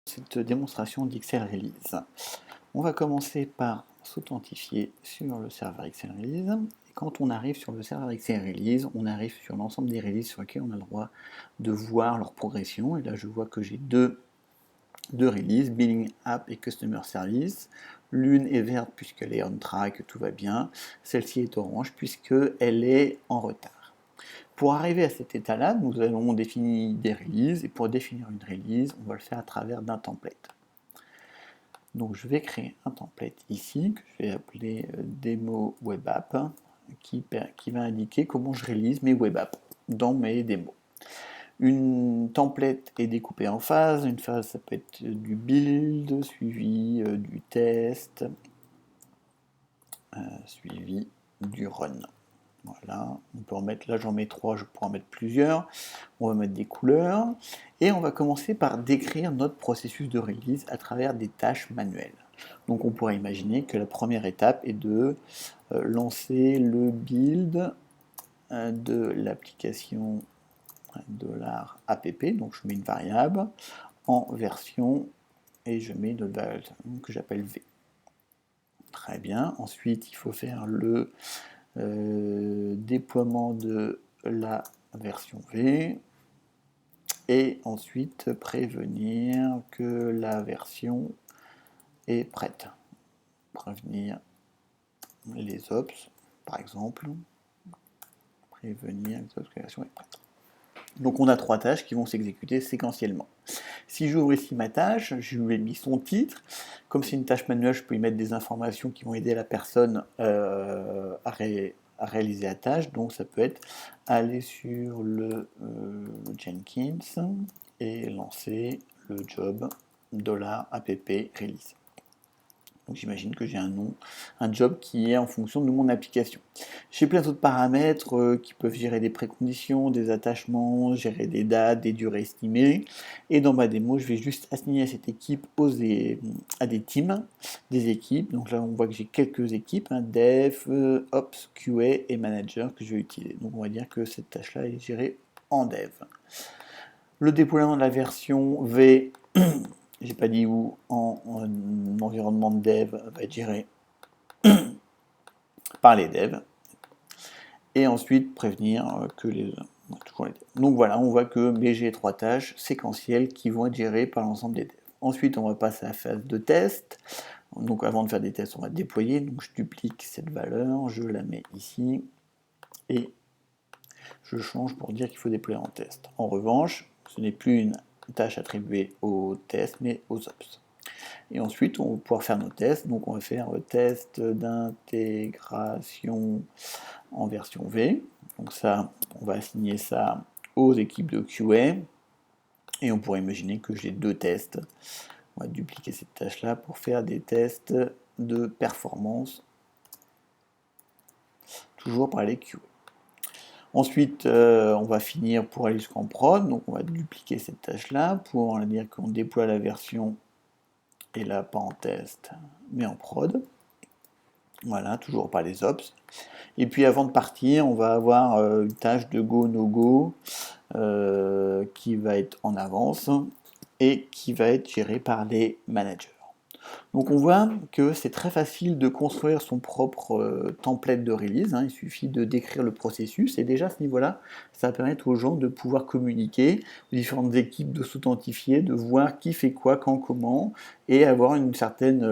Cette démonstration d'XL Release. On va commencer par s'authentifier sur le serveur XL Release. Et quand on arrive sur le serveur XL Release, on arrive sur l'ensemble des releases sur lesquels on a le droit de voir leur progression. Et là, je vois que j'ai deux releases, Billing App et Customer Service. L'une est verte puisqu'elle est on track, tout va bien. Celle-ci est orange puisqu'elle est en retard. Pour arriver à cet état-là, nous allons définir des releases, et pour définir une release, on va le faire à travers d'un template. Donc je vais créer un template ici, que je vais appeler Demo Web App, qui va indiquer comment je release mes web apps dans mes démos. Une template est découpée en phases. Une phase, ça peut être du build, suivi du test, suivi du run. Voilà, on peut en mettre, là j'en mets 3, je pourrais en mettre plusieurs. On va mettre des couleurs et on va commencer par décrire notre processus de release à travers des tâches manuelles. Donc on pourrait imaginer que la première étape est de lancer le build de l'application $app, donc je mets une variable en version et je mets une variable que j'appelle V. Très bien, ensuite il faut faire le déploiement de la version V et ensuite prévenir que la version est prête. Prévenir les ops, par exemple. Prévenir les ops que la version est prête. Donc on a 3 tâches qui vont s'exécuter séquentiellement. Si j'ouvre ici ma tâche, je lui ai mis son titre. Comme c'est une tâche manuelle, je peux y mettre des informations qui vont aider la personne à réaliser la tâche. Donc ça peut être aller sur le Jenkins et lancer le job $app release. Donc j'imagine que j'ai un job qui est en fonction de mon application. J'ai plein d'autres paramètres qui peuvent gérer des préconditions, des attachements, gérer des dates, des durées estimées. Et dans ma démo, je vais juste assigner à cette équipe à des teams, des équipes. Donc là, on voit que j'ai quelques équipes, dev, ops, QA et manager que je vais utiliser. Donc on va dire que cette tâche-là est gérée en dev. Le déploiement de la version V, j'ai pas dit où, en environnement de dev, va être géré par les devs. Et ensuite prévenir que toujours les devs. Donc voilà, on voit que j'ai 3 tâches séquentielles qui vont être gérées par l'ensemble des devs. Ensuite, on va passer à la phase de test. Donc avant de faire des tests, on va déployer. Donc je duplique cette valeur, je la mets ici et je change pour dire qu'il faut déployer en test. En revanche, ce n'est plus une tâche attribuée aux tests, mais aux ops. Et ensuite, on va pouvoir faire nos tests. Donc on va faire test d'intégration en version V. Donc ça, on va assigner ça aux équipes de QA. Et on pourrait imaginer que j'ai 2 tests. On va dupliquer cette tâche-là pour faire des tests de performance, toujours par les QA. Ensuite, on va finir pour aller jusqu'en prod. Donc on va dupliquer cette tâche-là pour dire qu'on déploie la version, et là pas en test, mais en prod. Voilà, toujours pas les ops. Et puis avant de partir, on va avoir une tâche de go, no go qui va être en avance et qui va être gérée par les managers. Donc on voit que c'est très facile de construire son propre template de release, il suffit de décrire le processus, et déjà à ce niveau-là, ça va permettre aux gens de pouvoir communiquer, aux différentes équipes de s'authentifier, de voir qui fait quoi, quand, comment, et avoir une certaine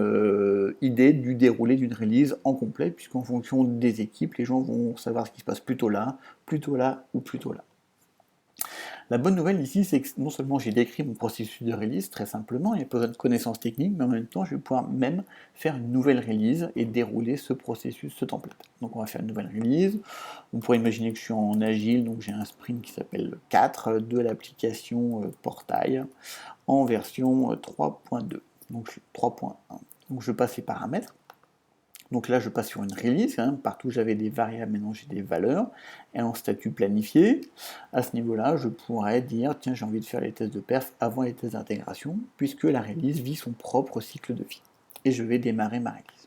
idée du déroulé d'une release en complet, puisqu'en fonction des équipes, les gens vont savoir ce qui se passe plutôt là ou plutôt là. La bonne nouvelle ici, c'est que non seulement j'ai décrit mon processus de release très simplement, il n'y a pas besoin de connaissances techniques, mais en même temps, je vais pouvoir même faire une nouvelle release et dérouler ce processus, ce template. Donc on va faire une nouvelle release. On pourrait imaginer que je suis en agile, donc j'ai un sprint qui s'appelle 4 de l'application Portail en version 3.2, donc 3.1. Donc je passe les paramètres. Donc là, je passe sur une release, partout j'avais des variables, maintenant j'ai des valeurs, et en statut planifié, à ce niveau-là, je pourrais dire, tiens, j'ai envie de faire les tests de perf avant les tests d'intégration, puisque la release vit son propre cycle de vie. Et je vais démarrer ma release.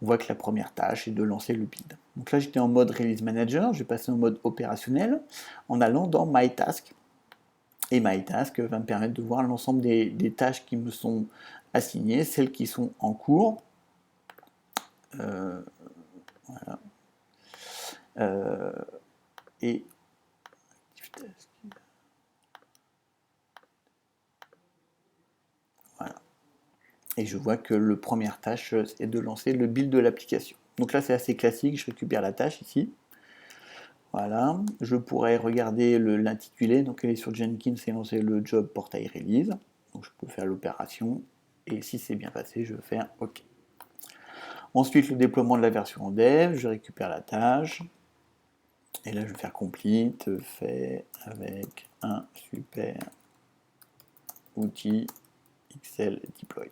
On voit que la première tâche est de lancer le build. Donc là, j'étais en mode release manager, je vais passer en mode opérationnel, en allant dans My Task, Et MyTask va me permettre de voir l'ensemble des tâches qui me sont assignées, celles qui sont en cours. Voilà. Et voilà. Et je vois que la première tâche est de lancer le build de l'application. Donc là c'est assez classique, je récupère la tâche ici. Voilà, je pourrais regarder l'intitulé, donc elle est sur Jenkins et lancer le job portail release. Donc je peux faire l'opération, et si c'est bien passé, je vais faire OK. Ensuite, le déploiement de la version en dev, je récupère la tâche, et là je vais faire complete, fait avec un super outil XL Deploy.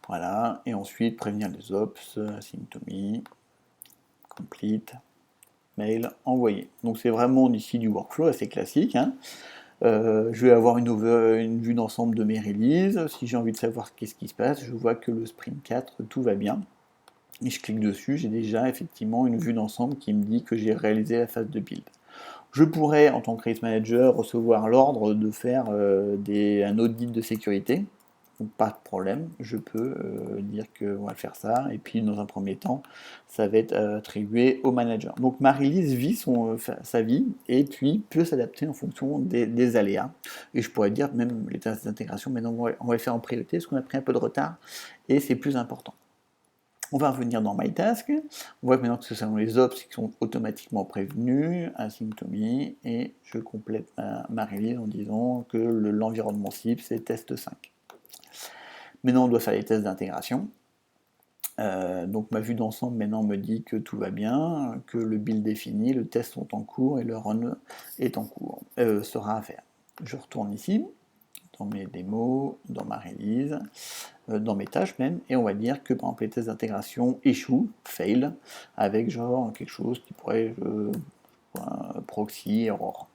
Voilà, et ensuite prévenir les ops, symptomy, complete, mail, envoyé. Donc c'est vraiment ici du workflow assez classique. Hein. Je vais avoir une vue d'ensemble de mes releases. Si j'ai envie de savoir qu'est-ce qui se passe, je vois que le Sprint 4, tout va bien. Et je clique dessus, j'ai déjà effectivement une vue d'ensemble qui me dit que j'ai réalisé la phase de build. Je pourrais, en tant que release manager, recevoir l'ordre de faire un audit de sécurité. Donc, pas de problème, je peux dire qu'on va faire ça, et puis dans un premier temps, ça va être attribué au manager. Donc ma release vit sa vie, et puis peut s'adapter en fonction des aléas. Et je pourrais dire même les tests d'intégration, maintenant on va les faire en priorité, parce qu'on a pris un peu de retard, et c'est plus important. On va revenir dans MyTask. On voit maintenant que ce sont les ops qui sont automatiquement prévenus, asymptomy, et je complète ma release en disant que l'environnement cible c'est test 5. Maintenant on doit faire les tests d'intégration. Donc ma vue d'ensemble maintenant me dit que tout va bien, que le build est fini, le test sont en cours et le run est en cours, sera à faire. Je retourne ici, dans mes démos, dans ma release, dans mes tâches même, et on va dire que par exemple les tests d'intégration échouent, fail, avec genre quelque chose qui pourrait proxy error.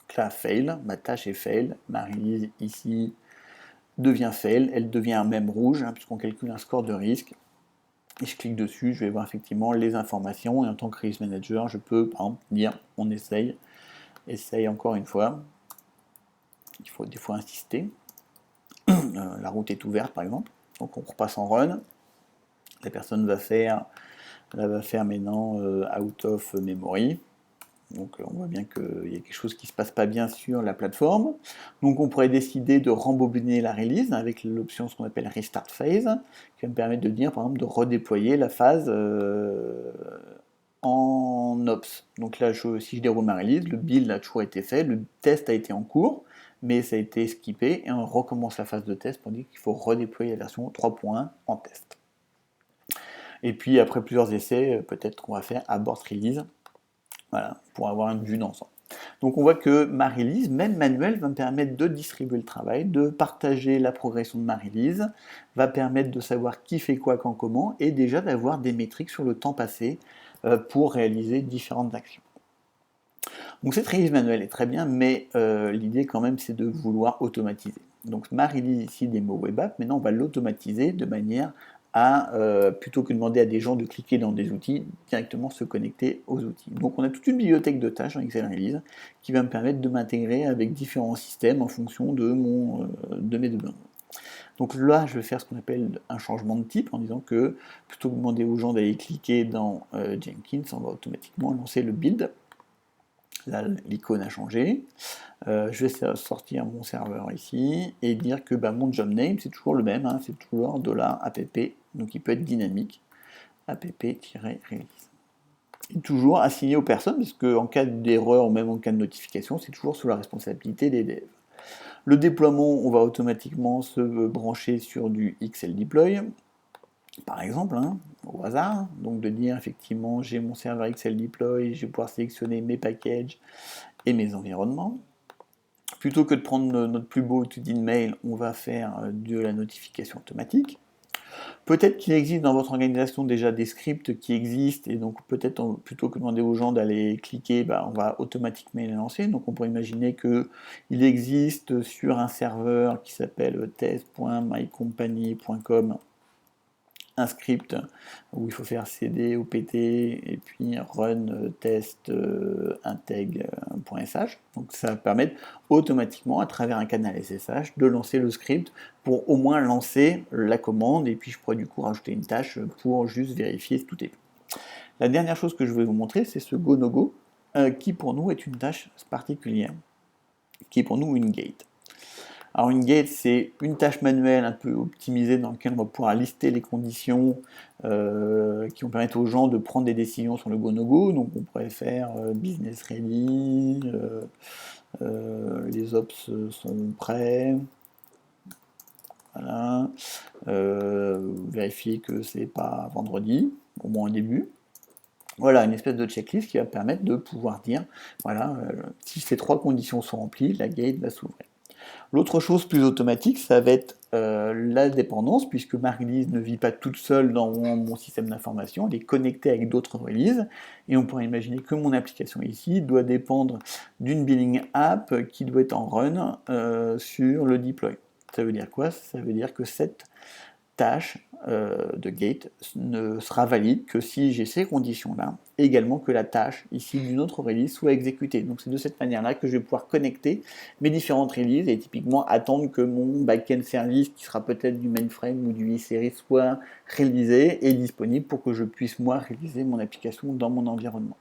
Donc là fail, ma tâche est fail, ma release ici devient fail, elle devient même rouge, hein, puisqu'on calcule un score de risque. Et je clique dessus, je vais voir effectivement les informations, et en tant que release manager, je peux par exemple dire on essaye encore une fois. Il faut des fois insister. La route est ouverte par exemple, donc on repasse en run. La personne va faire maintenant out of memory. Donc on voit bien qu'il y a quelque chose qui ne se passe pas bien sur la plateforme. Donc on pourrait décider de rembobiner la release avec l'option ce qu'on appelle Restart Phase, qui va me permettre de dire par exemple de redéployer la phase en ops. Donc là, si je déroule ma release, le build a toujours été fait, le test a été en cours, mais ça a été skippé, et on recommence la phase de test pour dire qu'il faut redéployer la version 3.1 en test. Et puis après plusieurs essais, peut-être qu'on va faire abort release, voilà, pour avoir une vue d'ensemble. Donc on voit que ma release, même manuelle, va me permettre de distribuer le travail, de partager la progression de ma release, va permettre de savoir qui fait quoi, quand, comment, et déjà d'avoir des métriques sur le temps passé pour réaliser différentes actions. Donc cette release manuelle est très bien, mais l'idée quand même c'est de vouloir automatiser. Donc ma release ici des mots web app, maintenant on va l'automatiser de manière à, plutôt que de demander à des gens de cliquer dans des outils, directement se connecter aux outils. Donc on a toute une bibliothèque de tâches dans Excel Release qui va me permettre de m'intégrer avec différents systèmes en fonction de mes besoins. Donc là, je vais faire ce qu'on appelle un changement de type en disant que plutôt que de demander aux gens d'aller cliquer dans Jenkins, on va automatiquement lancer le build. Là, l'icône a changé. Je vais sortir mon serveur ici et dire que mon job name c'est toujours le même, hein, c'est toujours $app, donc il peut être dynamique, app-release. Et toujours assigné aux personnes, parce qu'en cas d'erreur ou même en cas de notification, c'est toujours sous la responsabilité des devs. Le déploiement, on va automatiquement se brancher sur du XL Deploy, par exemple, hein, au hasard, donc de dire effectivement j'ai mon serveur XL Deploy, je vais pouvoir sélectionner mes packages et mes environnements. Plutôt que de prendre notre plus beau outil de mail, on va faire de la notification automatique. Peut-être qu'il existe dans votre organisation déjà des scripts qui existent, et donc peut-être plutôt que de demander aux gens d'aller cliquer, on va automatiquement les lancer. Donc on pourrait imaginer qu'il existe sur un serveur qui s'appelle test.mycompany.com un script où il faut faire cd opt et puis run test integ.sh. Donc ça va permettre automatiquement à travers un canal SSH de lancer le script pour au moins lancer la commande, et puis je pourrais du coup rajouter une tâche pour juste vérifier si tout est bon. La dernière chose que je vais vous montrer, c'est ce go no go qui pour nous est une tâche particulière, qui est pour nous une gate. Alors une gate, c'est une tâche manuelle un peu optimisée dans laquelle on va pouvoir lister les conditions qui vont permettre aux gens de prendre des décisions sur le go-no-go. Donc on pourrait faire business ready, les ops sont prêts, voilà, vérifier que c'est pas vendredi, au moins au début. Voilà, une espèce de checklist qui va permettre de pouvoir dire, voilà, si ces 3 conditions sont remplies, la gate va s'ouvrir. L'autre chose plus automatique, ça va être la dépendance, puisque ma release ne vit pas toute seule dans mon système d'information, elle est connectée avec d'autres releases, et on pourrait imaginer que mon application ici doit dépendre d'une billing app qui doit être en run sur le deploy. Ça veut dire quoi? Ça veut dire que cette tâche de gate ne sera valide que si j'ai ces conditions-là, et également que la tâche ici d'une autre release soit exécutée. Donc c'est de cette manière-là que je vais pouvoir connecter mes différentes releases et typiquement attendre que mon backend service, qui sera peut-être du mainframe ou du e-series, soit réalisé et disponible pour que je puisse moi réaliser mon application dans mon environnement.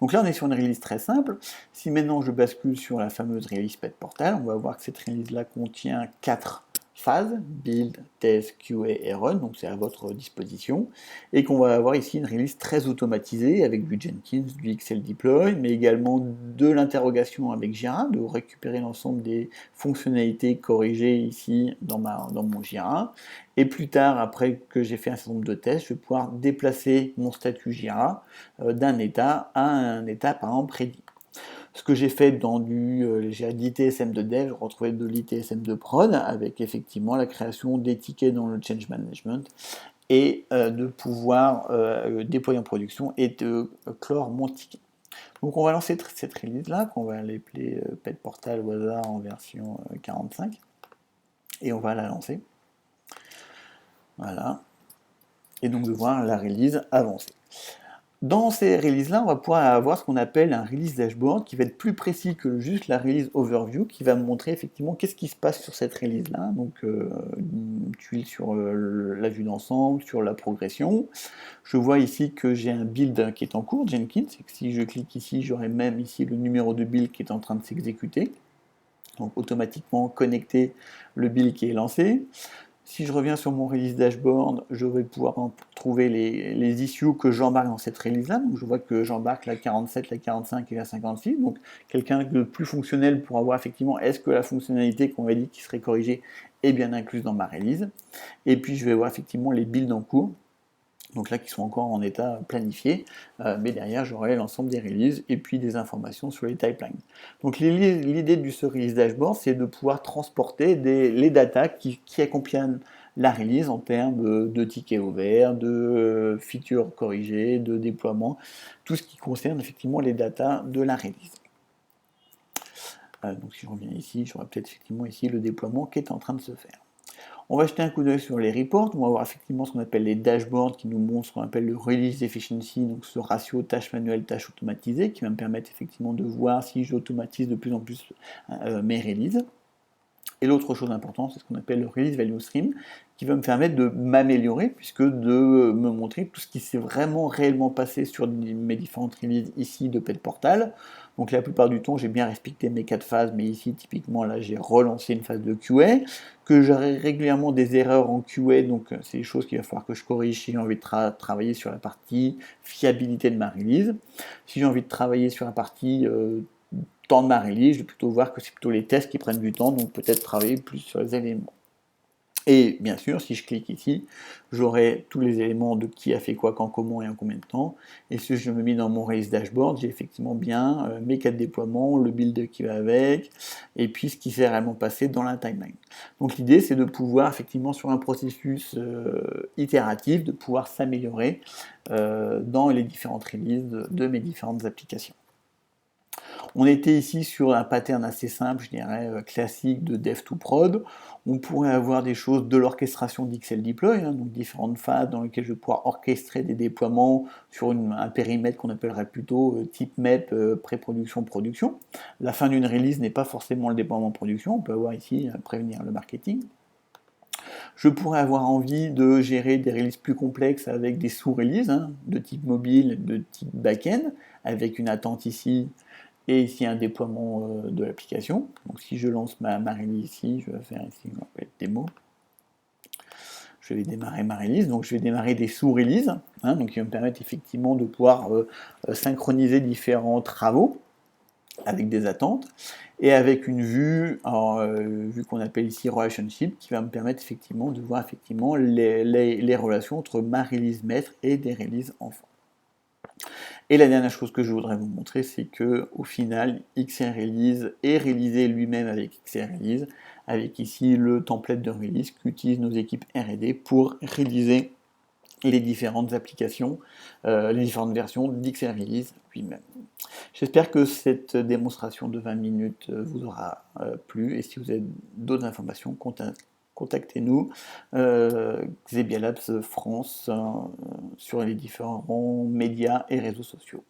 Donc là, on est sur une release très simple. Si maintenant je bascule sur la fameuse release Pet Portal, on va voir que cette release-là contient 4 phase, build, test, QA et run, donc c'est à votre disposition, et qu'on va avoir ici une release très automatisée avec du Jenkins, du XL Deploy, mais également de l'interrogation avec Jira, de récupérer l'ensemble des fonctionnalités corrigées ici dans mon Jira, et plus tard, après que j'ai fait un certain nombre de tests, je vais pouvoir déplacer mon statut Jira d'un état à un état par exemple prédit. Ce que j'ai fait dans j'ai l'ITSM de dev, je retrouvais de l'ITSM de prod, avec effectivement la création des tickets dans le change management, et de pouvoir déployer en production et de clore mon ticket. Donc on va lancer cette release-là, qu'on va l'appeler Pet Portal au hasard en version 45, et on va la lancer. Voilà. Et donc de voir la release avancer. Dans ces releases-là, on va pouvoir avoir ce qu'on appelle un release dashboard qui va être plus précis que juste la release overview, qui va me montrer effectivement qu'est-ce qui se passe sur cette release-là. Donc, une tuile sur la vue d'ensemble, sur la progression. Je vois ici que j'ai un build qui est en cours, Jenkins. Et que si je clique ici, j'aurai même ici le numéro de build qui est en train de s'exécuter. Donc, automatiquement connecter le build qui est lancé. Si je reviens sur mon release dashboard, je vais pouvoir trouver les issues que j'embarque dans cette release-là. Donc je vois que j'embarque la 47, la 45 et la 56. Donc quelqu'un de plus fonctionnel pour avoir effectivement est-ce que la fonctionnalité qu'on m'a dit qui serait corrigée est bien incluse dans ma release. Et puis je vais voir effectivement les builds en cours. Donc là qui sont encore en état planifié, mais derrière j'aurai l'ensemble des releases et puis des informations sur les pipelines. Donc l'idée de ce release dashboard, c'est de pouvoir transporter les datas qui accompagnent la release en termes de tickets ouverts, de features corrigées, de déploiement, tout ce qui concerne effectivement les datas de la release. Donc si je reviens ici, j'aurai peut-être effectivement ici le déploiement qui est en train de se faire. On va jeter un coup d'œil sur les reports, on va voir effectivement ce qu'on appelle les dashboards qui nous montrent ce qu'on appelle le release efficiency, donc ce ratio tâche manuelle, tâche automatisée, qui va me permettre effectivement de voir si j'automatise de plus en plus mes releases. Et l'autre chose importante, c'est ce qu'on appelle le release value stream, qui va me permettre de m'améliorer, puisque de me montrer tout ce qui s'est vraiment réellement passé sur mes différentes releases ici de Pet Portal. Donc la plupart du temps, j'ai bien respecté mes 4 phases, mais ici, typiquement, là, j'ai relancé une phase de QA, que j'aurai régulièrement des erreurs en QA, donc c'est des choses qu'il va falloir que je corrige si j'ai envie de travailler sur la partie fiabilité de ma release. Si j'ai envie de travailler sur la partie temps de ma release, je vais plutôt voir que c'est plutôt les tests qui prennent du temps, donc peut-être travailler plus sur les éléments. Et bien sûr, si je clique ici, j'aurai tous les éléments de qui a fait quoi, quand, comment et en combien de temps. Et si je me mets dans mon release dashboard, j'ai effectivement bien mes 4 déploiements, le build qui va avec, et puis ce qui s'est réellement passé dans la timeline. Donc l'idée, c'est de pouvoir effectivement sur un processus itératif, de pouvoir s'améliorer dans les différentes releases de mes différentes applications. On était ici sur un pattern assez simple, je dirais, classique de dev to prod. On pourrait avoir des choses de l'orchestration d'XL Deploy, hein, donc différentes phases dans lesquelles je vais pouvoir orchestrer des déploiements sur un périmètre qu'on appellerait plutôt type MEP, pré-production, production. La fin d'une release n'est pas forcément le déploiement en production, on peut avoir ici prévenir le marketing. Je pourrais avoir envie de gérer des releases plus complexes avec des sous-releases, hein, de type mobile, de type back-end, avec une attente ici et ici un déploiement de l'application. Donc si je lance ma release ici, je vais faire ici une démo. Je vais démarrer ma release, donc je vais démarrer des sous-releases, hein, donc qui me permettent effectivement de pouvoir synchroniser différents travaux avec des attentes, et avec une vue, vue qu'on appelle ici relationship, qui va me permettre effectivement de voir effectivement les relations entre ma release maître et des releases enfants. Et la dernière chose que je voudrais vous montrer, c'est que au final, XR Release est réalisé lui-même avec XR Release, avec ici le template de release qu'utilisent nos équipes R&D pour réaliser les différentes applications, les différentes versions d'XR Release lui-même. J'espère que cette démonstration de 20 minutes vous aura plu, et si vous avez d'autres informations, contactez-nous, Xebia Labs France, sur les différents médias et réseaux sociaux.